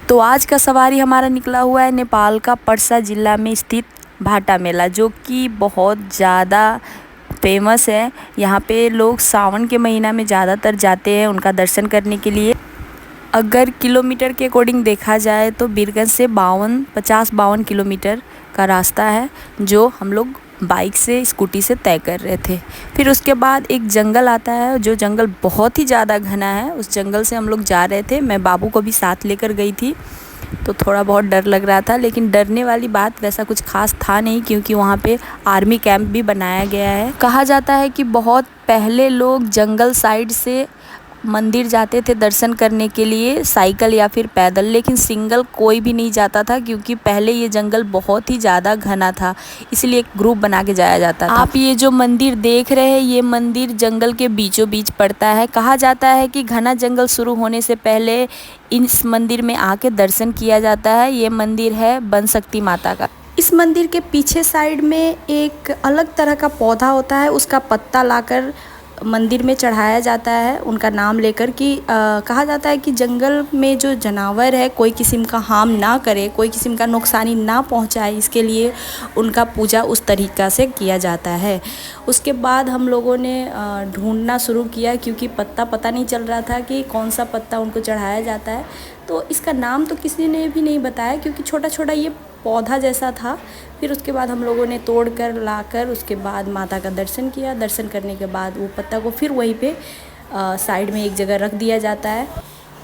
तो आज का सवारी हमारा निकला हुआ है नेपाल का पर्सा ज़िला में स्थित भाटा मेला, जो कि बहुत ज़्यादा फेमस है। यहाँ पे लोग सावन के महीना में ज़्यादातर जाते हैं उनका दर्शन करने के लिए। अगर किलोमीटर के अकॉर्डिंग देखा जाए तो बीरगंज से 50-52 किलोमीटर का रास्ता है, जो हम लोग बाइक से स्कूटी से तय कर रहे थे। फिर उसके बाद एक जंगल आता है, जो जंगल बहुत ही ज़्यादा घना है। उस जंगल से हम लोग जा रहे थे, मैं बाबू को भी साथ लेकर गई थी, तो थोड़ा बहुत डर लग रहा था। लेकिन डरने वाली बात वैसा कुछ खास था नहीं, क्योंकि वहाँ पे आर्मी कैंप भी बनाया गया है। कहा जाता है कि बहुत पहले लोग जंगल साइड से मंदिर जाते थे दर्शन करने के लिए, साइकिल या फिर पैदल, लेकिन सिंगल कोई भी नहीं जाता था, क्योंकि पहले ये जंगल बहुत ही ज़्यादा घना था, इसलिए एक ग्रुप बना के जाया जाता था। आप ये जो मंदिर देख रहे हैं, ये मंदिर जंगल के बीचों बीच पड़ता है। कहा जाता है कि घना जंगल शुरू होने से पहले इस मंदिर में आके दर्शन किया जाता है। ये मंदिर है बनशक्ति माता का। इस मंदिर के पीछे साइड में एक अलग तरह का पौधा होता है, उसका पत्ता लाकर मंदिर में चढ़ाया जाता है उनका नाम लेकर, कि कहा जाता है कि जंगल में जो जानवर है कोई किस्म का हार्म ना करे, कोई किस्म का नुकसानी ना पहुंचाए, इसके लिए उनका पूजा उस तरीक़ा से किया जाता है। उसके बाद हम लोगों ने ढूंढना शुरू किया, क्योंकि पता नहीं चल रहा था कि कौन सा पत्ता उनको चढ़ाया जाता है। तो इसका नाम तो किसी ने भी नहीं बताया, क्योंकि छोटा छोटा ये पौधा जैसा था। फिर उसके बाद हम लोगों ने तोड़ कर लाकर उसके बाद माता का दर्शन किया। दर्शन करने के बाद वो पत्ता को फिर वहीं पे साइड में एक जगह रख दिया जाता है।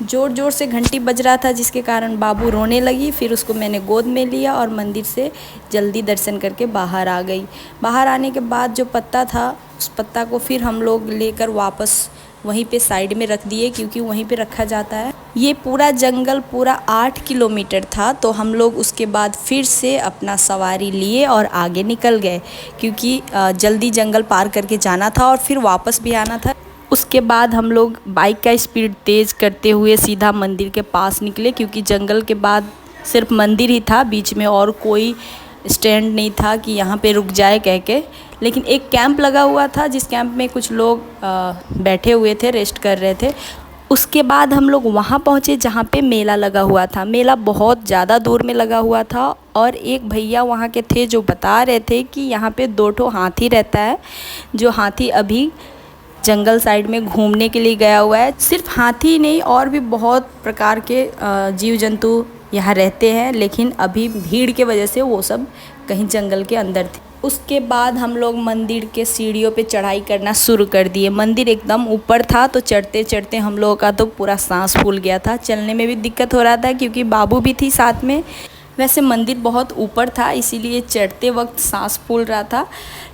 ज़ोर ज़ोर से घंटी बज रहा था, जिसके कारण बाबू रोने लगी। फिर उसको मैंने गोद में लिया और मंदिर से जल्दी दर्शन करके बाहर आ गई। बाहर आने के बाद जो पत्ता था, उस पत्ता को फिर हम लोग लेकर वापस वहीं पे साइड में रख दिए, क्योंकि वहीं पे रखा जाता है। ये पूरा जंगल पूरा 8 किलोमीटर था, तो हम लोग उसके बाद फिर से अपना सवारी लिए और आगे निकल गए, क्योंकि जल्दी जंगल पार करके जाना था और फिर वापस भी आना था। उसके बाद हम लोग बाइक का स्पीड तेज़ करते हुए सीधा मंदिर के पास निकले, क्योंकि जंगल के बाद सिर्फ मंदिर ही था, बीच में और कोई स्टैंड नहीं था कि यहाँ पे रुक जाए कह के। लेकिन एक कैंप लगा हुआ था, जिस कैंप में कुछ लोग बैठे हुए थे, रेस्ट कर रहे थे। उसके बाद हम लोग वहाँ पहुँचे जहाँ पे मेला लगा हुआ था। मेला बहुत ज़्यादा दूर में लगा हुआ था, और एक भैया वहाँ के थे जो बता रहे थे कि यहाँ पे 2 ठो हाथी रहता है, जो हाथी अभी जंगल साइड में घूमने के लिए गया हुआ है। सिर्फ हाथी नहीं, और भी बहुत प्रकार के जीव जंतु यहाँ रहते हैं, लेकिन अभी भीड़ के वजह से वो सब कहीं जंगल के अंदर थे। उसके बाद हम लोग मंदिर के सीढ़ियों पे चढ़ाई करना शुरू कर दिए। मंदिर एकदम ऊपर था, तो चढ़ते चढ़ते हम लोगों का तो पूरा सांस फूल गया था, चलने में भी दिक्कत हो रहा था, क्योंकि बाबू भी थी साथ में। वैसे मंदिर बहुत ऊपर था, इसीलिए चढ़ते वक्त सांस फूल रहा था,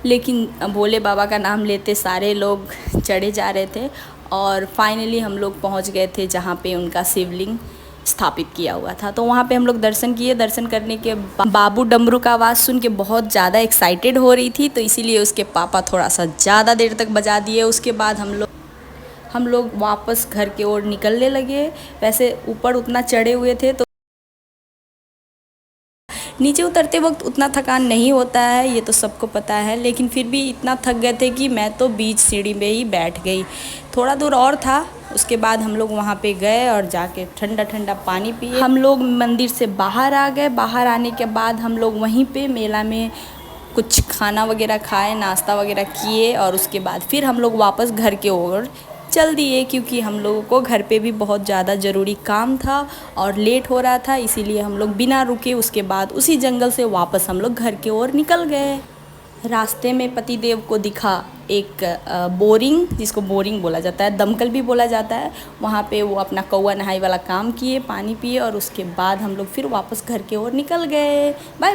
लेकिन भोले बाबा का नाम लेते सारे लोग चढ़े जा रहे थे। और फाइनली हम लोग पहुंच गए थे जहां पे उनका शिवलिंग स्थापित किया हुआ था। तो वहाँ पे हम लोग दर्शन किए। दर्शन करने के बाबू डमरू का आवाज़ सुन के बहुत ज़्यादा एक्साइटेड हो रही थी, तो इसीलिए उसके पापा थोड़ा सा ज़्यादा देर तक बजा दिए। उसके बाद हम लोग वापस घर की ओर निकलने लगे। वैसे ऊपर उतना चढ़े हुए थे, तो नीचे उतरते वक्त उतना थकान नहीं होता है, ये तो सबको पता है, लेकिन फिर भी इतना थक गए थे कि मैं तो बीच सीढ़ी में ही बैठ गई। थोड़ा दूर और था, उसके बाद हम लोग वहाँ पे गए और जाके ठंडा ठंडा पानी पिए। हम लोग मंदिर से बाहर आ गए। बाहर आने के बाद हम लोग वहीं पे मेला में कुछ खाना वगैरह खाए, नाश्ता वगैरह किए, और उसके बाद फिर हम लोग वापस घर के ओर चल दिए, क्योंकि हम लोगों को घर पे भी बहुत ज़्यादा ज़रूरी काम था और लेट हो रहा था, इसीलिए हम लोग बिना रुके उसके बाद उसी जंगल से वापस हम लोग घर की ओर निकल गए। रास्ते में पतिदेव को दिखा एक बोरिंग, जिसको बोरिंग बोला जाता है, दमकल भी बोला जाता है। वहाँ पे वो अपना कौवा नहाई वाला काम किए, पानी पिए, और उसके बाद हम लोग फिर वापस घर की ओर निकल गए। Bye bye.